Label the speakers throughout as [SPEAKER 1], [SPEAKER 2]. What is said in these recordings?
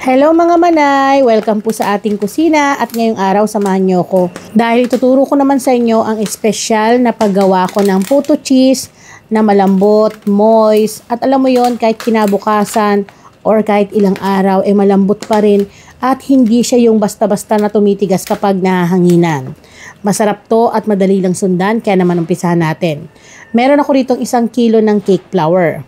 [SPEAKER 1] Hello mga manay! Welcome po sa ating kusina at ngayong araw samahan niyo ko. Dahil ituturo ko naman sa inyo ang espesyal na paggawa ko ng puto cheese na malambot, moist at alam mo yon kahit kinabukasan or kahit ilang araw malambot pa rin at hindi siya yung basta-basta na tumitigas kapag nahahanginan. Masarap to at madali lang sundan kaya naman umpisahan natin. Meron ako rito 1 kilo ng cake flour.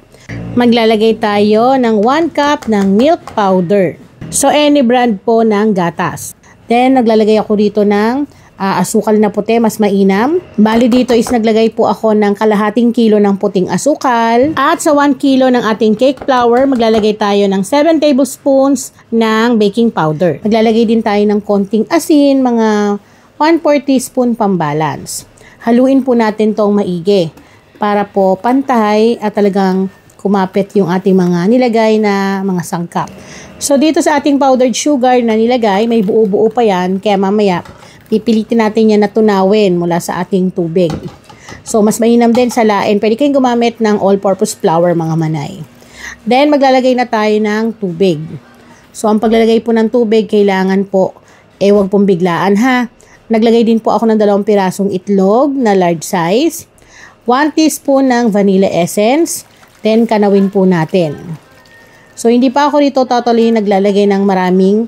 [SPEAKER 1] Maglalagay tayo ng 1 cup ng milk powder. So, any brand po ng gatas. Then, naglalagay ako dito ng asukal na puti, mas mainam. Bali dito is naglagay po ako ng kalahating kilo ng puting asukal. At sa 1 kilo ng ating cake flour, maglalagay tayo ng 7 tablespoons ng baking powder. Maglalagay din tayo ng konting asin, mga 1/4 teaspoon pambalance. Haluin po natin tong maigi para po pantay at talagang kumapit yung ating mga nilagay na mga sangkap. So, dito sa ating powdered sugar na nilagay, may buo-buo pa yan. Kaya mamaya, pipilitin natin yan na tunawin mula sa ating tubig. So, mas mainam din sa lain. Pwede kayong gumamit ng all-purpose flour, mga manay. Then, maglalagay na tayo ng tubig. So, ang paglalagay po ng tubig, kailangan po, wag pong biglaan ha. Naglagay din po ako ng 2 pirasong itlog na large size. 1 teaspoon ng vanilla essence. Then, kanawin po natin. So, hindi pa ako dito totally naglalagay ng maraming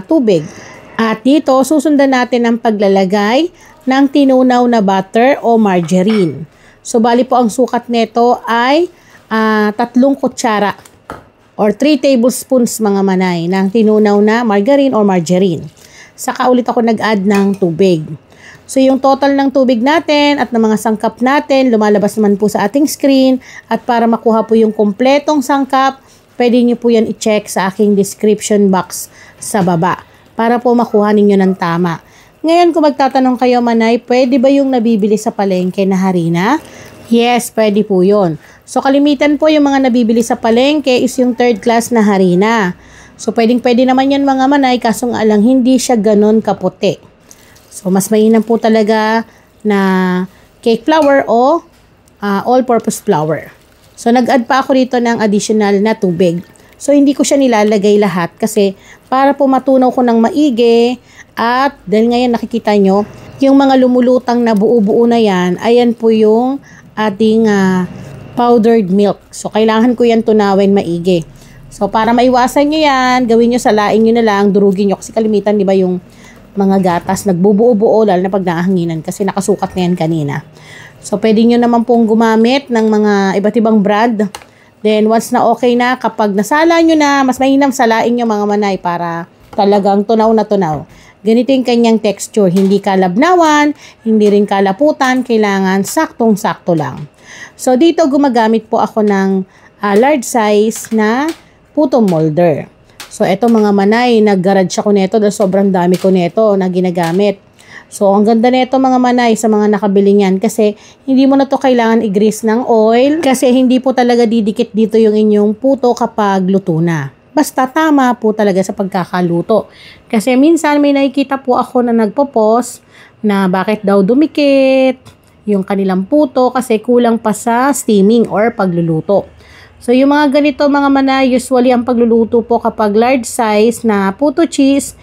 [SPEAKER 1] tubig. At dito, susundan natin ang paglalagay ng tinunaw na butter o margarine. So, bali po ang sukat nito ay 3 kutsara or 3 tablespoons mga manay ng tinunaw na margarine or margarine. Saka ulit ako nag-add ng tubig. So, yung total ng tubig natin at ng mga sangkap natin, lumalabas naman po sa ating screen. At para makuha po yung kompletong sangkap, pwede nyo po yan i-check sa aking description box sa baba para po makuha ninyo ng tama. Ngayon, kung magtatanong kayo, manay, pwede ba yung nabibili sa palengke na harina? Yes, pwede po yun. So, kalimitan po yung mga nabibili sa palengke is yung 3rd class na harina. So, pwede naman yan mga manay, kaso nga lang hindi siya ganun kaputi. So, mas mainam po talaga na cake flour o all-purpose flour. So, nag-add pa ako rito ng additional na tubig. So, hindi ko siya nilalagay lahat kasi para po matunaw ko ng maigi at dahil ngayon nakikita nyo, yung mga lumulutang na buo-buo na yan, ayan po yung ating powdered milk. So, kailangan ko yan tunawin maigi. So, para maiwasan nyo yan, gawin nyo sa laing nyo na lang, durugin nyo kasi kalimitan, di ba yung mga gatas, nagbubuo-buo lalo na pag nahanginan kasi nakasukat na yan kanina. So, pwede nyo naman pong gumamit ng mga iba't ibang brand. Then, once na okay na, kapag nasala nyo na, mas mainam salain nyo mga manay para talagang tunaw na tunaw. Ganito yung kanyang texture. Hindi kalabnawan, hindi rin kalaputan, kailangan saktong-sakto lang. So, dito gumagamit po ako ng large size na puto molder. So, eto mga manay, nag-garage ako nito dahil sobrang dami ko nito na ginagamit. So, ang ganda nito mga manay sa mga nakabili niyan kasi hindi mo na to kailangan i-grease ng oil kasi hindi po talaga didikit dito yung inyong puto kapag luto na. Basta tama po talaga sa pagkakaluto. Kasi minsan may nakikita po ako na nagpo-post na bakit daw dumikit yung kanilang puto kasi kulang pa sa steaming or pagluluto. So, yung mga ganito mga manay, usually ang pagluluto po kapag large size na puto cheese,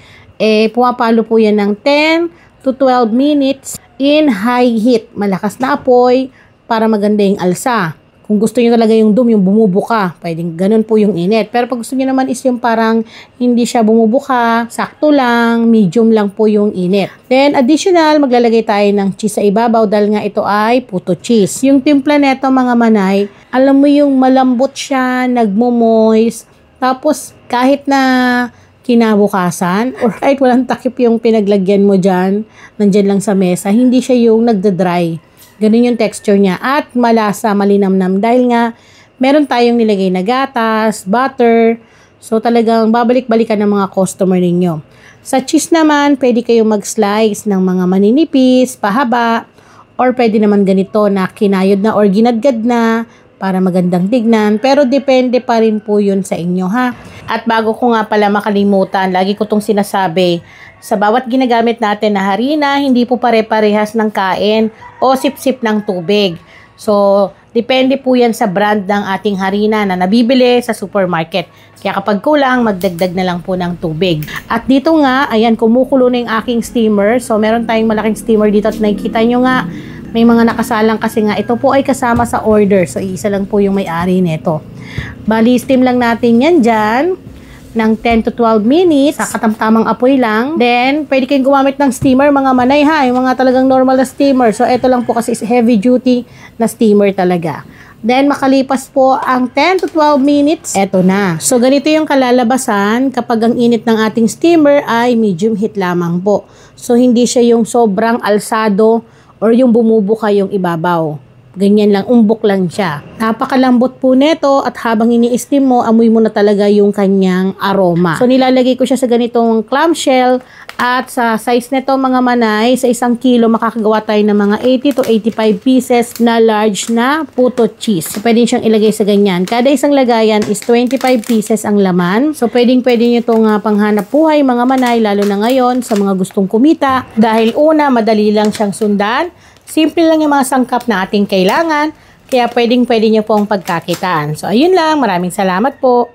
[SPEAKER 1] pumapalo po yan ng 10 to 12 minutes in high heat. Malakas na apoy para maganda yung alsa. Kung gusto niyo talaga yung yung bumubuka, pwedeng ganun po yung init. Pero pag gusto niyo naman is yung parang hindi siya bumubuka, sakto lang, medium lang po yung init. Then, additional, maglalagay tayo ng cheese sa ibabaw dahil nga ito ay puto cheese. Yung timpla neto mga manay, alam mo yung malambot siya, nagmo-moist, tapos kahit na kinabukasan or kahit walang takip yung pinaglagyan mo dyan, nandyan lang sa mesa, hindi siya yung nagda-dry. Ganun yung texture niya at malasa, malinamnam dahil nga meron tayong nilagay na gatas, butter. So talagang babalik-balikan ng mga customer ninyo. Sa cheese naman, pwede kayong mag-slice ng mga maninipis, pahaba, or pwede naman ganito na kinayod na or ginadgad na para magandang tignan. Pero depende pa rin po yun sa inyo ha. At bago ko nga pala makalimutan, lagi ko itong sinasabi, sa bawat ginagamit natin na harina, hindi po pare-parehas ng kain o sip-sip ng tubig. So, Depende po yan sa brand ng ating harina na nabibili sa supermarket. Kaya kapag kulang, magdagdag na lang po ng tubig. At dito nga, ayan, kumukulo na yung aking steamer. So, meron tayong malaking steamer dito at nakikita nyo nga, may mga nakasalang kasi nga. Ito po ay kasama sa order. So, isa lang po yung may-ari nito. Bali, steam lang natin yan dyan ng 10 to 12 minutes sa katamtamang apoy lang. Then, pwede kayong gumamit ng steamer, mga manay ha, yung mga talagang normal na steamer. So, ito lang po kasi is heavy duty na steamer talaga. Then, makalipas po ang 10 to 12 minutes, eto na. So, ganito yung kalalabasan kapag ang init ng ating steamer ay medium heat lamang po. So, hindi siya yung sobrang alsado or yung bumubuka yung ibabaw. Ganyan lang, umbok lang siya. Napakalambot po nito at habang ini-steam mo, amoy mo na talaga yung kanyang aroma. So, nilalagay ko siya sa ganitong clamshell at sa size nito mga manay, sa 1 kilo, makakagawa tayo ng mga 80 to 85 pieces na large na puto cheese. So, pwede siyang ilagay sa ganyan. Kada isang lagayan is 25 pieces ang laman. So, pwede nyo itong panghanap buhay mga manay, lalo na ngayon sa mga gustong kumita. Dahil una, madali lang siyang sundan. Simple lang yung mga sangkap na ating kailangan, kaya pwede nyo pong pagkakitaan. So, ayun lang. Maraming salamat po.